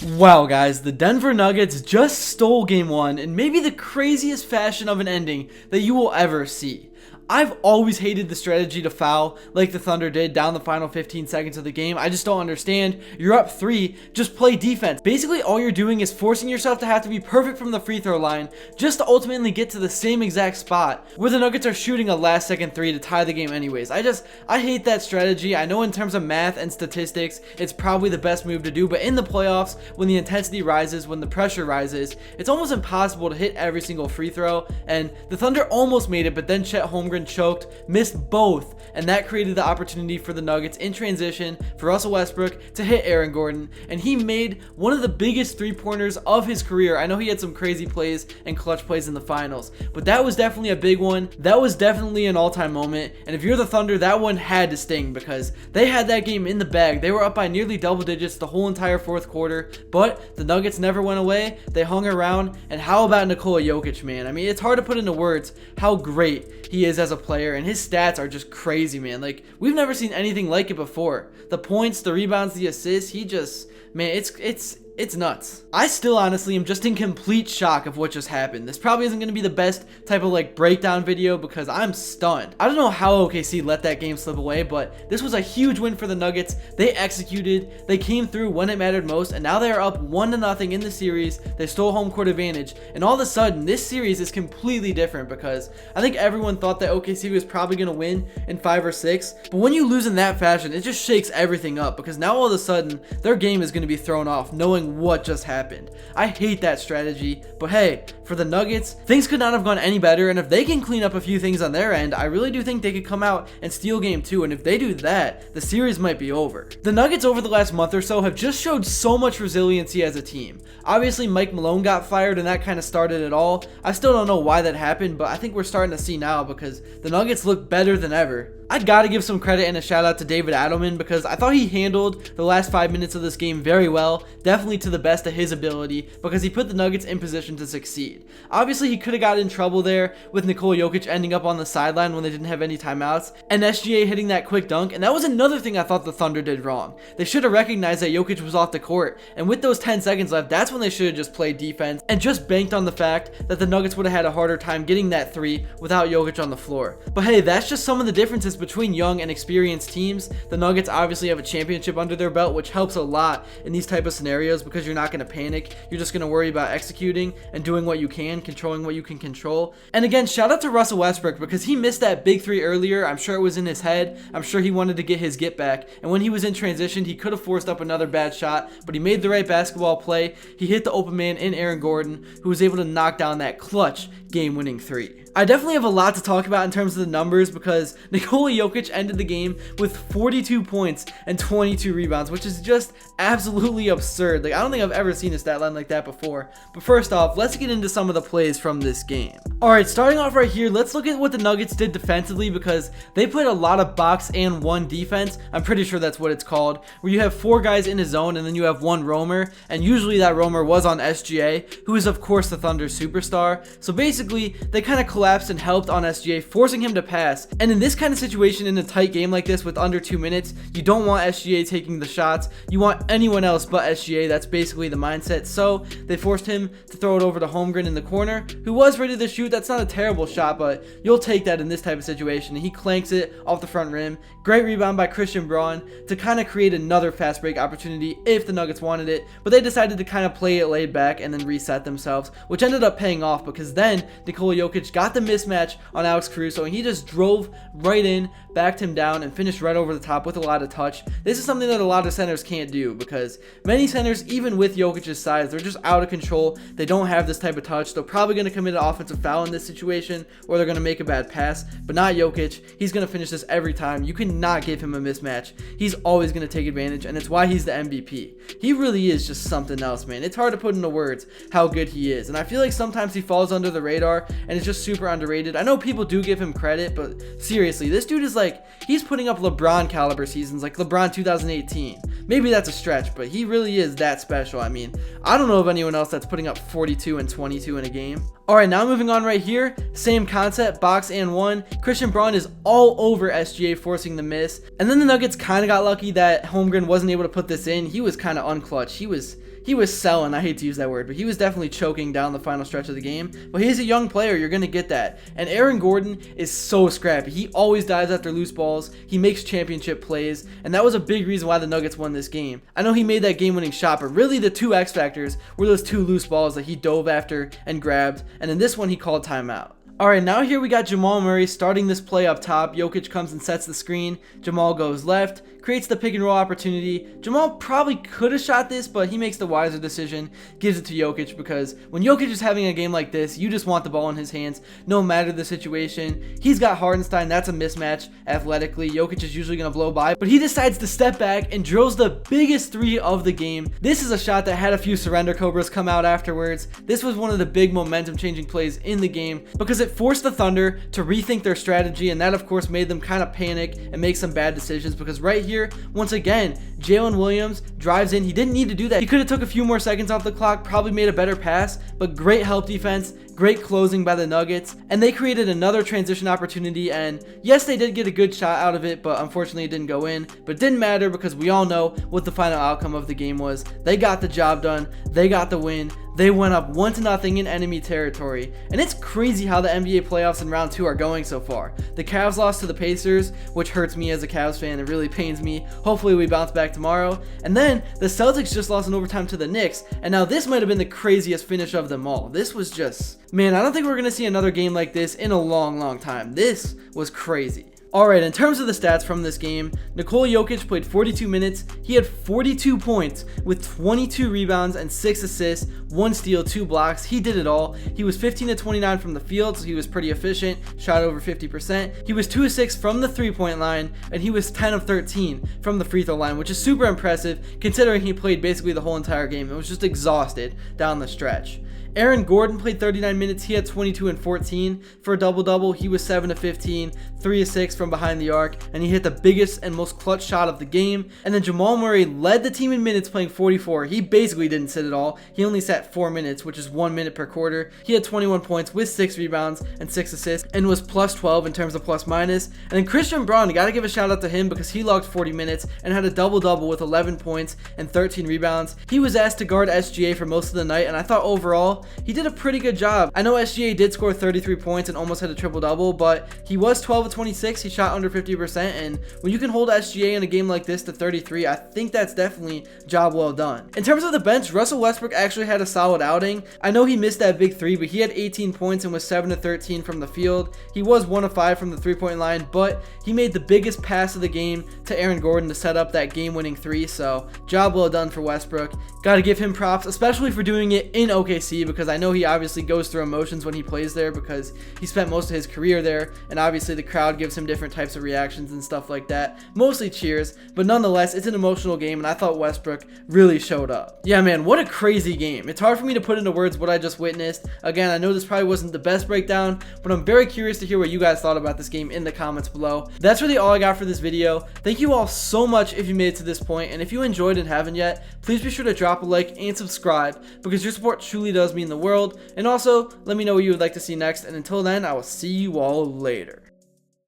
Wow, guys, the Denver Nuggets just stole Game 1 in maybe the craziest fashion of an ending that you will ever see. I've always hated the strategy to foul like the Thunder did down the final 15 seconds of the game. I just don't understand. You're up 3, just play defense. Basically, all you're doing is forcing yourself to have to be perfect from the free throw line just to ultimately get to the same exact spot where the Nuggets are shooting a last second 3 to tie the game anyways. I hate that strategy. I know in terms of math and statistics, it's probably the best move to do, but in the playoffs, when the intensity rises, when the pressure rises, it's almost impossible to hit every single free throw, and the Thunder almost made it, but then Chet Holmgren choked, missed both, and that created the opportunity for the Nuggets in transition for Russell Westbrook to hit Aaron Gordon, and he made one of the biggest three-pointers of his career. I know he had some crazy plays and clutch plays in the finals, but that was definitely a big one. That was definitely an all-time moment, and if you're the Thunder, that one had to sting because they had that game in the bag. They were up by nearly double digits the whole entire fourth quarter, but the Nuggets never went away. They hung around, and how about Nikola Jokic, man? I mean, it's hard to put into words how great he is as a player, and his stats are just crazy, man. Like, we've never seen anything like it before. The points, the rebounds, the assists, he just, man, it's nuts. I still honestly am just in complete shock of what just happened. This probably isn't going to be the best type of like breakdown video because I'm stunned. I don't know how OKC let that game slip away, but this was a huge win for the Nuggets. They executed, they came through when it mattered most, and now they are up 1-0 in the series. They stole home court advantage, and all of a sudden this series is completely different because I think everyone thought that OKC was probably going to win in 5 or 6, but when you lose in that fashion, it just shakes everything up because now all of a sudden their game is going to be thrown off knowing what just happened. I hate that strategy, but hey, for the Nuggets, things could not have gone any better, and if they can clean up a few things on their end, I really do think they could come out and steal game 2, and if they do that, the series might be over. The Nuggets over the last month or so have just showed so much resiliency as a team. Obviously, Mike Malone got fired, and that kind of started it all. I still don't know why that happened, but I think we're starting to see now because the Nuggets look better than ever. I gotta give some credit and a shout out to David Adelman because I thought he handled the last 5 minutes of this game very well, definitely to the best of his ability because he put the Nuggets in position to succeed. Obviously, he could have got in trouble there with Nikola Jokic ending up on the sideline when they didn't have any timeouts and SGA hitting that quick dunk, and that was another thing I thought the Thunder did wrong. They should have recognized that Jokic was off the court, and with those 10 seconds left, that's when they should have just played defense and just banked on the fact that the Nuggets would have had a harder time getting that 3 without Jokic on the floor. But hey, that's just some of the differences between young and experienced teams. The Nuggets obviously have a championship under their belt, which helps a lot in these type of scenarios because you're not going to panic. You're just going to worry about executing and doing what you can, controlling what you can control. And again, shout out to Russell Westbrook because he missed that big 3 earlier. I'm sure it was in his head. I'm sure he wanted to get his get back. And when he was in transition, he could have forced up another bad shot, but he made the right basketball play. He hit the open man in Aaron Gordon, who was able to knock down that clutch game-winning 3. I definitely have a lot to talk about in terms of the numbers because Nikola Jokic ended the game with 42 points and 22 rebounds, which is just absolutely absurd. Like, I don't think I've ever seen a stat line like that before. But first off, let's get into some of the plays from this game. Alright, starting off right here, let's look at what the Nuggets did defensively because they played a lot of box and 1 defense. I'm pretty sure that's what it's called, where you have 4 guys in a zone and then you have 1 roamer, and usually that roamer was on SGA, who is of course the Thunder's superstar. So basically, they kind of collapsed and helped on SGA, forcing him to pass. And in this kind of situation, in a tight game like this with under 2 minutes, you don't want SGA taking the shots. You want anyone else but SGA. That's basically the mindset. So they forced him to throw it over to Holmgren in the corner, who was ready to shoot. That's not a terrible shot, but you'll take that in this type of situation. He clanks it off the front rim. Great rebound by Christian Braun to kind of create another fast break opportunity if the Nuggets wanted it, but they decided to kind of play it laid back and then reset themselves, which ended up paying off because then Nikola Jokic got the mismatch on Alex Caruso and he just drove right in, backed him down, and finished right over the top with a lot of touch. This is something that a lot of centers can't do because many centers, even with Jokic's size, they're just out of control. They don't have this type of touch. They're probably going to commit an offensive foul in this situation, or they're going to make a bad pass, but not Jokic. He's going to finish this every time. You cannot give him a mismatch. He's always going to take advantage, and it's why he's the MVP. He really is just something else, man. It's hard to put into words how good he is, and I feel like sometimes he falls under the radar, and it's just super underrated. I know people do give him credit, but seriously, this dude is like, he's putting up LeBron caliber seasons, like LeBron 2018. Maybe that's a stretch, but he really is that special. I mean, I don't know of anyone else that's putting up 42 and 22 in a game. Alright, now moving on right here, same concept, box and 1. Christian Braun is all over SGA, forcing the miss. And then the Nuggets kind of got lucky that Holmgren wasn't able to put this in. He was kind of unclutch. He was he was selling. I hate to use that word, but he was definitely choking down the final stretch of the game. But he's a young player. You're going to get that. And Aaron Gordon is so scrappy. He always dives after loose balls. He makes championship plays. And that was a big reason why the Nuggets won this game. I know he made that game-winning shot, but really the two X factors were those two loose balls that he dove after and grabbed. And in this one, he called timeout. Alright, now here we got Jamal Murray starting this play up top. Jokic comes and sets the screen. Jamal goes left, creates the pick and roll opportunity. Jamal probably could have shot this, but he makes the wiser decision, gives it to Jokic, because when Jokic is having a game like this, you just want the ball in his hands, no matter the situation. He's got Hartenstein, that's a mismatch athletically. Jokic is usually going to blow by, but he decides to step back and drills the biggest three of the game. This is a shot that had a few surrender cobras come out afterwards. This was one of the big momentum changing plays in the game, because it forced the Thunder to rethink their strategy, and that of course made them kind of panic and make some bad decisions, because right here, once again, Jalen Williams drives in. He didn't need to do that. He could have took a few more seconds off the clock, probably made a better pass, but great help defense, great closing by the Nuggets, and they created another transition opportunity, and yes, they did get a good shot out of it, but unfortunately it didn't go in. But it didn't matter, because we all know what the final outcome of the game was. They got the job done. They got the win. They went up 1-0 in enemy territory. And it's crazy how the NBA playoffs in round 2 are going so far. The Cavs lost to the Pacers, which hurts me as a Cavs fan. It really pains me. Hopefully we bounce back tomorrow. And then the Celtics just lost in overtime to the Knicks. And now this might have been the craziest finish of them all. This was just, man, I don't think we're going to see another game like this in a long time. This was crazy. Alright, in terms of the stats from this game, Nikola Jokic played 42 minutes. He had 42 points with 22 rebounds and 6 assists, 1 steal, 2 blocks. He did it all. He was 15 of 29 from the field, so he was pretty efficient, shot over 50%. He was 2 of 6 from the 3-point line, and he was 10 of 13 from the free throw line, which is super impressive considering he played basically the whole entire game. It was just exhausted down the stretch. Aaron Gordon played 39 minutes. He had 22 and 14 for a double-double. He was 7 of 15, 3 of 6 from behind the arc, and he hit the biggest and most clutch shot of the game. And then Jamal Murray led the team in minutes, playing 44. He basically didn't sit at all. He only sat 4 minutes, which is 1 minute per quarter. He had 21 points with 6 rebounds and 6 assists, and was plus 12 in terms of plus minus. And then Christian Braun, you gotta give a shout out to him, because he logged 40 minutes and had a double-double with 11 points and 13 rebounds. He was asked to guard SGA for most of the night, and I thought overall he did a pretty good job. I know SGA did score 33 points and almost had a triple-double, but he was 12 of 26. He shot under 50%, and when you can hold SGA in a game like this to 33, I think that's definitely job well done. In terms of the bench, Russell Westbrook actually had a solid outing. I know he missed that big 3, but he had 18 points and was 7 of 13 from the field. He was 1 of 5 from the 3-point line, but he made the biggest pass of the game to Aaron Gordon to set up that game-winning 3, so job well done for Westbrook. Gotta give him props, especially for doing it in OKC, because I know he obviously goes through emotions when he plays there, because he spent most of his career there, and obviously the crowd gives him different types of reactions and stuff like that, mostly cheers, but nonetheless it's an emotional game, and I thought Westbrook really showed up. Yeah, man, what a crazy game. It's hard for me to put into words what I just witnessed. Again, I know this probably wasn't the best breakdown, but I'm very curious to hear what you guys thought about this game in the comments below. That's really all I got for this video. Thank you all so much if you made it to this point, and if you enjoyed and haven't yet, please be sure to drop a like and subscribe, because your support truly does mean the world. And also, let me know what you would like to see next, and until then, I will see you all later.